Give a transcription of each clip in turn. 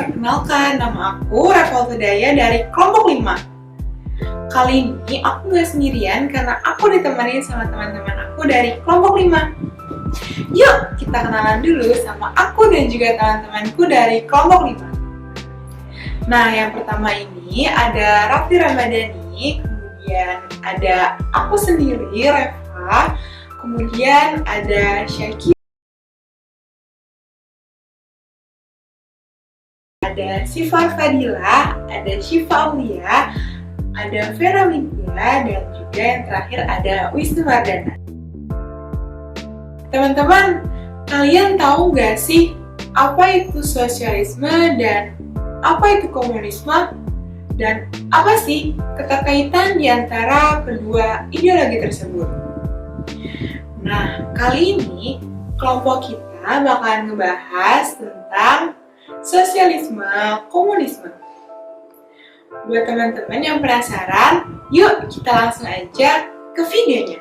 perkenalkan, nama aku Revolta Daya dari kelompok 5. Kali ini aku gak sendirian karena aku ditemani sama teman-teman aku dari kelompok 5. Yuk, kita kenalan dulu sama aku dan juga teman-temanku dari kelompok 5. Nah, yang pertama ini ada Raffi Ramadhani, kemudian ada aku sendiri, Reva, kemudian ada Syakir, ada Sifar Fadila, ada Syifa Aulia, ada Vera Widya, dan juga yang terakhir ada Wisnu Wardana. Teman-teman, kalian tahu nggak sih apa itu sosialisme dan apa itu komunisme? Dan apa sih keterkaitan di antara kedua ideologi tersebut? Nah, kali ini kelompok kita bakalan ngebahas tentang sosialisme, komunisme. Buat teman-teman yang penasaran, yuk kita langsung aja ke videonya.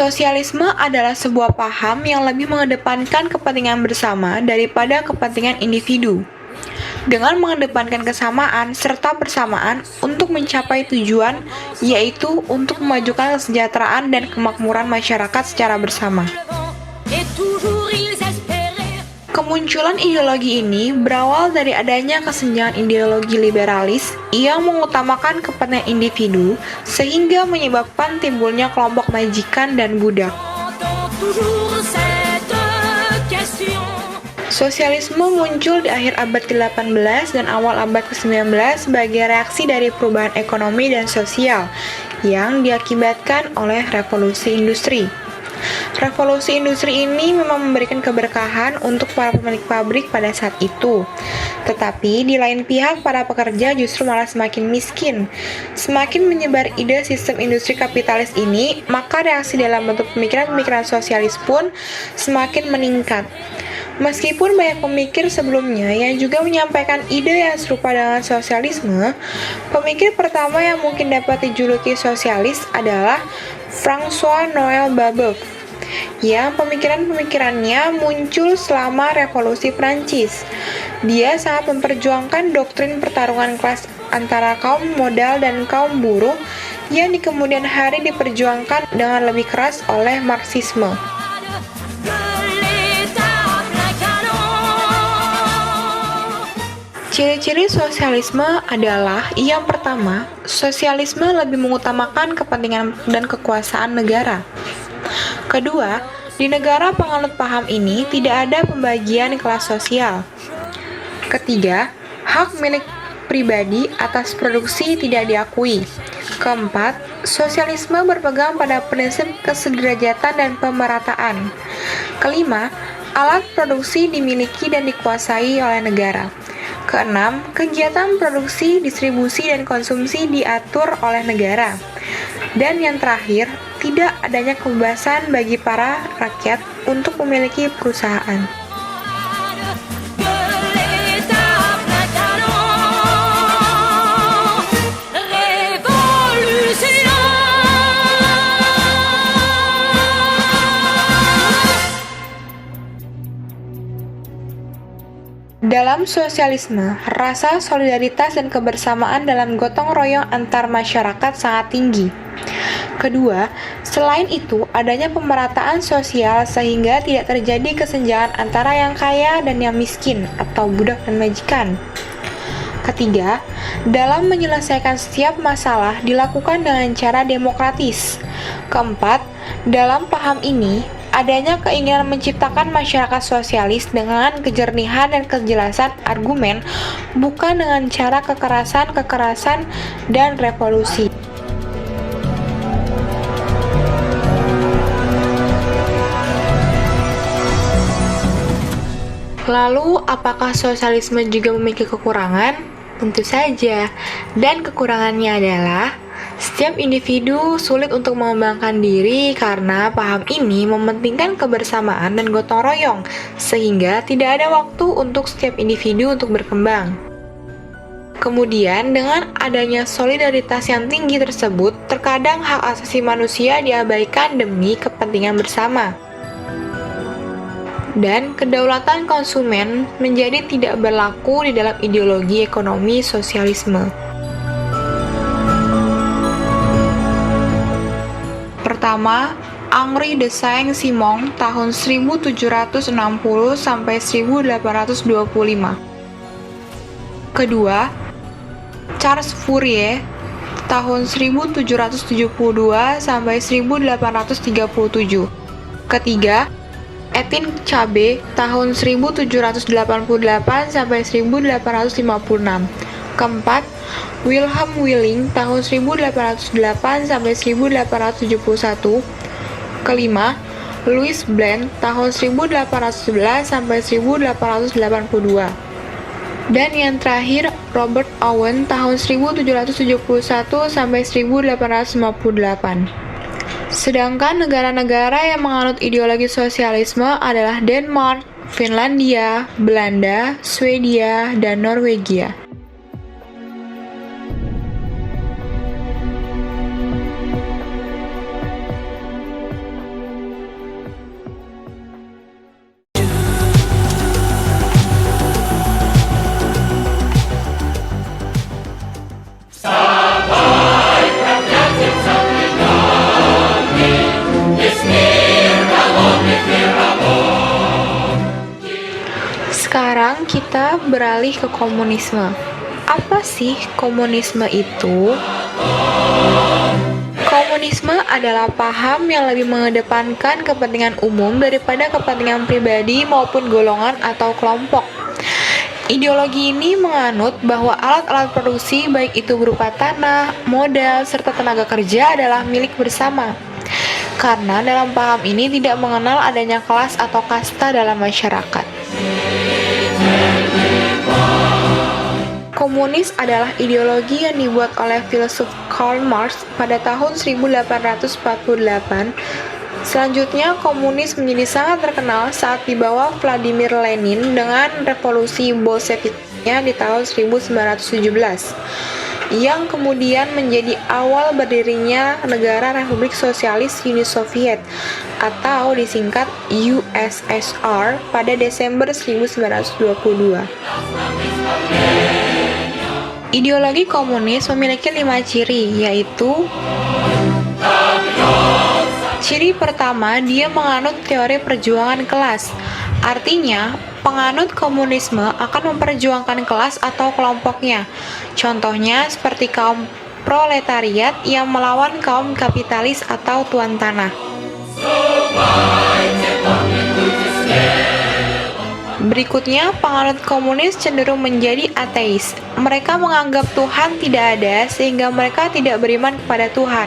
Sosialisme adalah sebuah paham yang lebih mengedepankan kepentingan bersama daripada kepentingan individu. Dengan mengedepankan kesamaan serta persamaan untuk mencapai tujuan, yaitu untuk memajukan kesejahteraan dan kemakmuran masyarakat secara bersama. Kemunculan ideologi ini berawal dari adanya kesenjangan ideologi liberalis yang mengutamakan kepentingan individu sehingga menyebabkan timbulnya kelompok majikan dan budak. Sosialisme muncul di akhir abad ke-18 dan awal abad ke-19 sebagai reaksi dari perubahan ekonomi dan sosial yang diakibatkan oleh revolusi industri. Revolusi industri ini memang memberikan keberkahan untuk para pemilik pabrik pada saat itu. Tetapi di lain pihak para pekerja justru malah semakin miskin. Semakin menyebar ide sistem industri kapitalis ini, maka reaksi dalam bentuk pemikiran-pemikiran sosialis pun semakin meningkat. Meskipun banyak pemikir sebelumnya yang juga menyampaikan ide yang serupa dengan sosialisme, pemikir pertama yang mungkin dapat dijuluki sosialis adalah François-Noël Babeuf, yang pemikiran-pemikirannya muncul selama Revolusi Prancis. Dia sangat memperjuangkan doktrin pertarungan kelas antara kaum modal dan kaum buruh yang di kemudian hari diperjuangkan dengan lebih keras oleh Marxisme. Ciri-ciri sosialisme adalah yang pertama, sosialisme lebih mengutamakan kepentingan dan kekuasaan negara. Kedua, di negara penganut paham ini tidak ada pembagian kelas sosial. Ketiga, hak milik pribadi atas produksi tidak diakui. Keempat, sosialisme berpegang pada prinsip kesederajatan dan pemerataan. Kelima, alat produksi dimiliki dan dikuasai oleh negara. Keenam, kegiatan produksi, distribusi, dan konsumsi diatur oleh negara. Dan yang terakhir, tidak adanya kebebasan bagi para rakyat untuk memiliki perusahaan. Dalam sosialisme, rasa solidaritas dan kebersamaan dalam gotong royong antar masyarakat sangat tinggi. Kedua, selain itu, adanya pemerataan sosial sehingga tidak terjadi kesenjangan antara yang kaya dan yang miskin atau budak dan majikan. Ketiga, dalam menyelesaikan setiap masalah dilakukan dengan cara demokratis. Keempat, dalam paham ini, adanya keinginan menciptakan masyarakat sosialis dengan kejernihan dan kejelasan argumen, bukan dengan cara kekerasan dan revolusi. Lalu, apakah sosialisme juga memiliki kekurangan? Tentu saja, dan kekurangannya adalah setiap individu sulit untuk mengembangkan diri karena paham ini mementingkan kebersamaan dan gotong royong, sehingga tidak ada waktu untuk setiap individu untuk berkembang. Kemudian, dengan adanya solidaritas yang tinggi tersebut, terkadang hak asasi manusia diabaikan demi kepentingan bersama. Dan kedaulatan konsumen menjadi tidak berlaku di dalam ideologi ekonomi sosialisme. Pertama, Henri de Saint-Simon tahun 1760 sampai 1825. Kedua, Charles Fourier tahun 1772 sampai 1837. Ketiga, Etienne Cabet tahun 1788 sampai 1856. Keempat, Wilhelm Wheeling tahun 1808 sampai 1871. Kelima, Louis Blanc tahun 1811 sampai 1882. Dan yang terakhir, Robert Owen tahun 1771 sampai 1858. Sedangkan negara-negara yang menganut ideologi sosialisme adalah Denmark, Finlandia, Belanda, Swedia, dan Norwegia. Sekarang kita beralih ke komunisme. Apa sih komunisme itu? Komunisme adalah paham yang lebih mengedepankan kepentingan umum daripada kepentingan pribadi maupun golongan atau kelompok. Ideologi ini menganut bahwa alat-alat produksi baik itu berupa tanah, modal, serta tenaga kerja adalah milik bersama. Karena dalam paham ini tidak mengenal adanya kelas atau kasta dalam masyarakat. Komunis adalah ideologi yang dibuat oleh filsuf Karl Marx pada tahun 1848. Selanjutnya, komunis menjadi sangat terkenal saat dibawa Vladimir Lenin dengan revolusi Bolsheviknya di tahun 1917, yang kemudian menjadi awal berdirinya negara Republik Sosialis Uni Soviet atau disingkat USSR pada Desember 1922. Ideologi komunis memiliki 5 ciri, yaitu: ciri pertama, dia menganut teori perjuangan kelas. Artinya, penganut komunisme akan memperjuangkan kelas atau kelompoknya. Contohnya seperti kaum proletariat yang melawan kaum kapitalis atau tuan tanah. Berikutnya, penganut komunis cenderung menjadi ateis. Mereka menganggap Tuhan tidak ada sehingga mereka tidak beriman kepada Tuhan.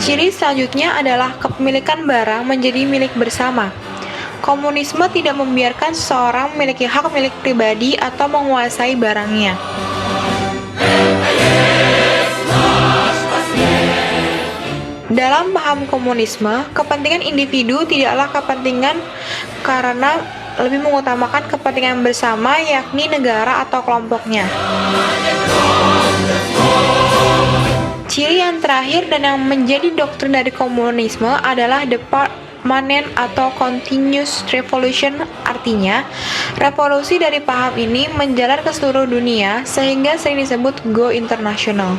Ciri selanjutnya adalah kepemilikan barang menjadi milik bersama. Komunisme tidak membiarkan seseorang memiliki hak milik pribadi atau menguasai barangnya. Dalam paham komunisme, kepentingan individu tidaklah kepentingan karena lebih mengutamakan kepentingan bersama, yakni negara atau kelompoknya. Ciri yang terakhir dan yang menjadi doktrin dari komunisme adalah the permanent atau continuous revolution, artinya revolusi dari paham ini menjalar ke seluruh dunia sehingga sering disebut go international.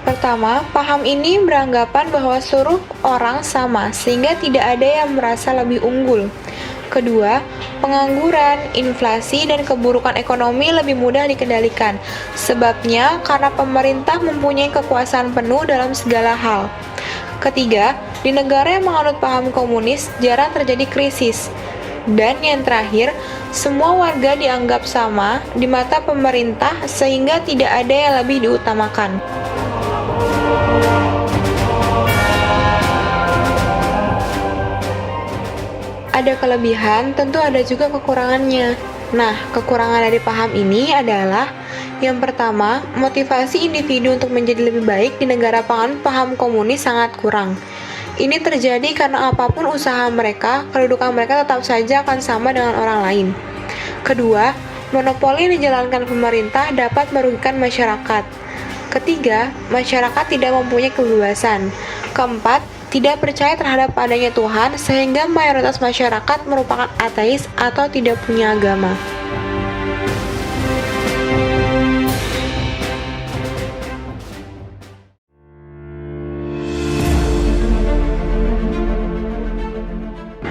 Pertama, paham ini beranggapan bahwa seluruh orang sama, sehingga tidak ada yang merasa lebih unggul. Kedua, pengangguran, inflasi, dan keburukan ekonomi lebih mudah dikendalikan. Sebabnya, karena pemerintah mempunyai kekuasaan penuh dalam segala hal. Ketiga, di negara yang menganut paham komunis, jarang terjadi krisis. Dan yang terakhir, semua warga dianggap sama di mata pemerintah sehingga tidak ada yang lebih diutamakan. Ada kelebihan, tentu ada juga kekurangannya. Nah, kekurangan dari paham ini adalah yang pertama, motivasi individu untuk menjadi lebih baik di negara pangan paham komunis sangat kurang. Ini terjadi karena apapun usaha mereka, kedudukan mereka tetap saja akan sama dengan orang lain. Kedua, monopoli yang dijalankan pemerintah dapat merugikan masyarakat. Ketiga, masyarakat tidak mempunyai kebebasan. Keempat, tidak percaya terhadap adanya Tuhan sehingga mayoritas masyarakat merupakan ateis atau tidak punya agama.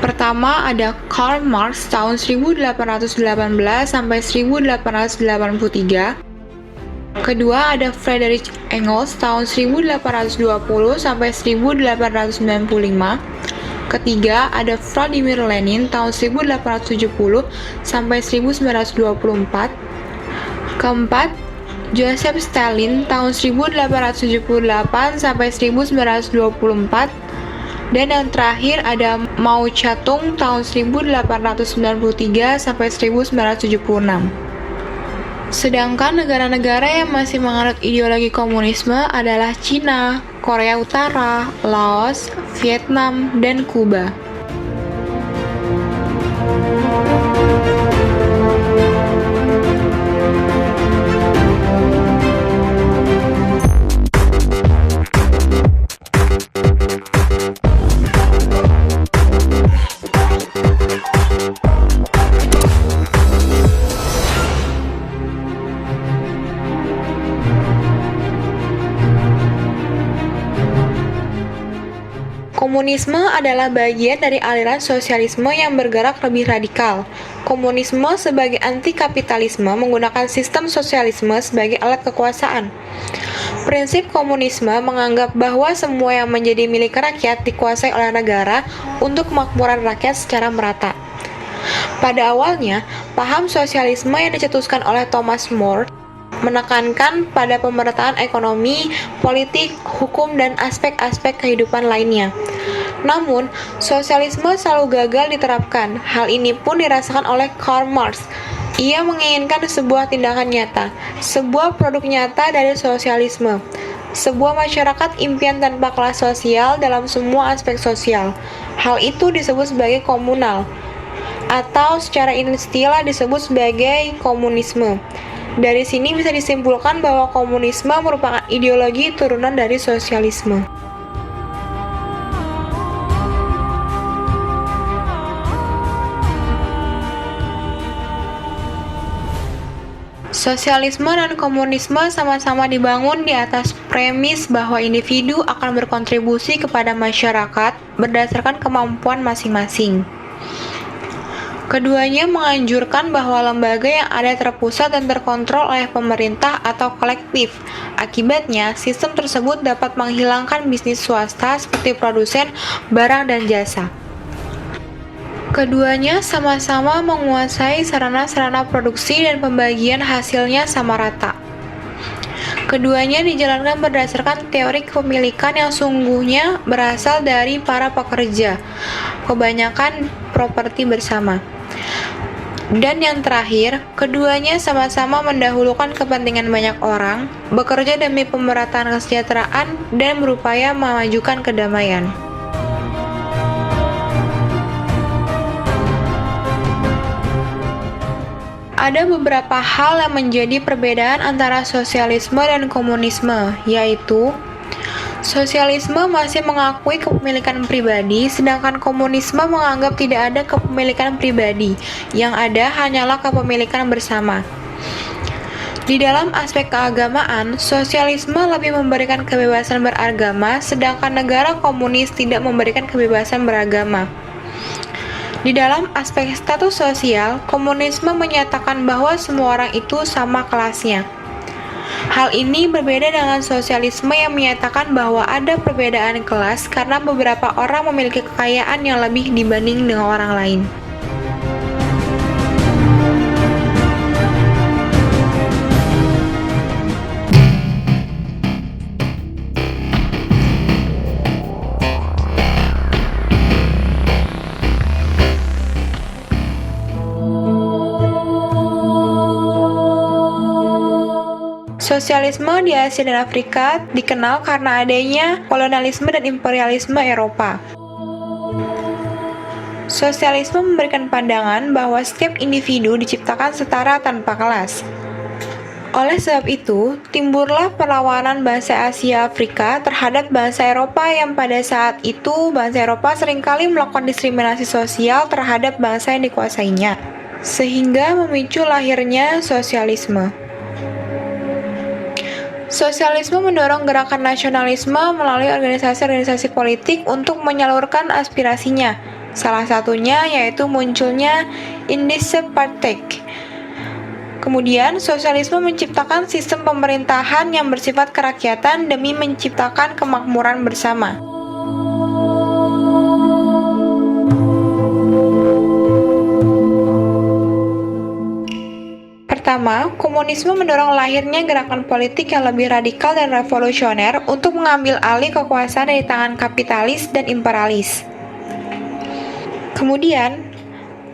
Pertama ada Karl Marx tahun 1818 sampai 1883. Kedua ada Friedrich Engels tahun 1820 sampai 1895. Ketiga ada Vladimir Lenin tahun 1870 sampai 1924. Keempat, Joseph Stalin tahun 1878 sampai 1924. Dan yang terakhir ada Mao Zedong tahun 1893 sampai 1976. Sedangkan negara-negara yang masih menganut ideologi komunisme adalah Cina, Korea Utara, Laos, Vietnam, dan Kuba. Komunisme adalah bagian dari aliran sosialisme yang bergerak lebih radikal. Komunisme sebagai anti-kapitalisme menggunakan sistem sosialisme sebagai alat kekuasaan. Prinsip komunisme menganggap bahwa semua yang menjadi milik rakyat dikuasai oleh negara untuk kemakmuran rakyat secara merata. Pada awalnya, paham sosialisme yang dicetuskan oleh Thomas More menekankan pada pemerataan ekonomi, politik, hukum, dan aspek-aspek kehidupan lainnya. Namun, sosialisme selalu gagal diterapkan. Hal ini pun dirasakan oleh Karl Marx. Ia menginginkan sebuah tindakan nyata, sebuah produk nyata dari sosialisme, sebuah masyarakat impian tanpa kelas sosial dalam semua aspek sosial. Hal itu disebut sebagai komunal, atau secara istilah disebut sebagai komunisme. Dari sini bisa disimpulkan bahwa komunisme merupakan ideologi turunan dari sosialisme. Sosialisme dan komunisme sama-sama dibangun di atas premis bahwa individu akan berkontribusi kepada masyarakat berdasarkan kemampuan masing-masing. Keduanya menganjurkan bahwa lembaga yang ada terpusat dan terkontrol oleh pemerintah atau kolektif. Akibatnya, sistem tersebut dapat menghilangkan bisnis swasta seperti produsen barang dan jasa. Keduanya sama-sama menguasai sarana-sarana produksi dan pembagian hasilnya sama rata. Keduanya dijalankan berdasarkan teori kepemilikan yang sungguhnya berasal dari para pekerja, kebanyakan properti bersama. Dan yang terakhir, keduanya sama-sama mendahulukan kepentingan banyak orang, bekerja demi pemerataan kesejahteraan, dan berupaya memajukan kedamaian. Ada beberapa hal yang menjadi perbedaan antara sosialisme dan komunisme, yaitu sosialisme masih mengakui kepemilikan pribadi, sedangkan komunisme menganggap tidak ada kepemilikan pribadi. Yang ada hanyalah kepemilikan bersama. Di dalam aspek keagamaan, sosialisme lebih memberikan kebebasan beragama, sedangkan negara komunis tidak memberikan kebebasan beragama. Di dalam aspek status sosial, komunisme menyatakan bahwa semua orang itu sama kelasnya. Hal ini berbeda dengan sosialisme yang menyatakan bahwa ada perbedaan kelas karena beberapa orang memiliki kekayaan yang lebih dibanding dengan orang lain. Sosialisme di Asia dan Afrika dikenal karena adanya kolonialisme dan imperialisme Eropa. Sosialisme memberikan pandangan bahwa setiap individu diciptakan setara tanpa kelas. Oleh sebab itu, timbullah perlawanan bangsa Asia Afrika terhadap bangsa Eropa yang pada saat itu bangsa Eropa seringkali melakukan diskriminasi sosial terhadap bangsa yang dikuasainya, sehingga memicu lahirnya sosialisme. Sosialisme mendorong gerakan nasionalisme melalui organisasi-organisasi politik untuk menyalurkan aspirasinya. Salah satunya yaitu munculnya Indische-Partei. Kemudian, sosialisme menciptakan sistem pemerintahan yang bersifat kerakyatan demi menciptakan kemakmuran bersama. Pertama, komunisme mendorong lahirnya gerakan politik yang lebih radikal dan revolusioner untuk mengambil alih kekuasaan dari tangan kapitalis dan imperialis. Kemudian,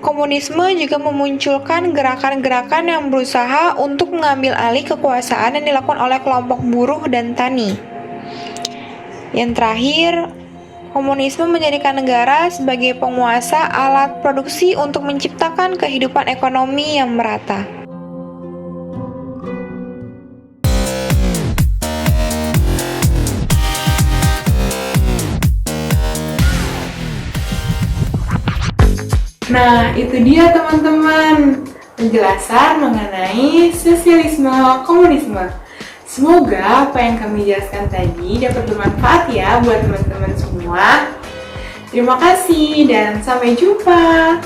komunisme juga memunculkan gerakan-gerakan yang berusaha untuk mengambil alih kekuasaan yang dilakukan oleh kelompok buruh dan tani. Yang terakhir, komunisme menjadikan negara sebagai penguasa alat produksi untuk menciptakan kehidupan ekonomi yang merata. Nah, itu dia teman-teman penjelasan mengenai sosialisme komunisme. Semoga apa yang kami jelaskan tadi dapat bermanfaat ya buat teman-teman semua. Terima kasih dan sampai jumpa.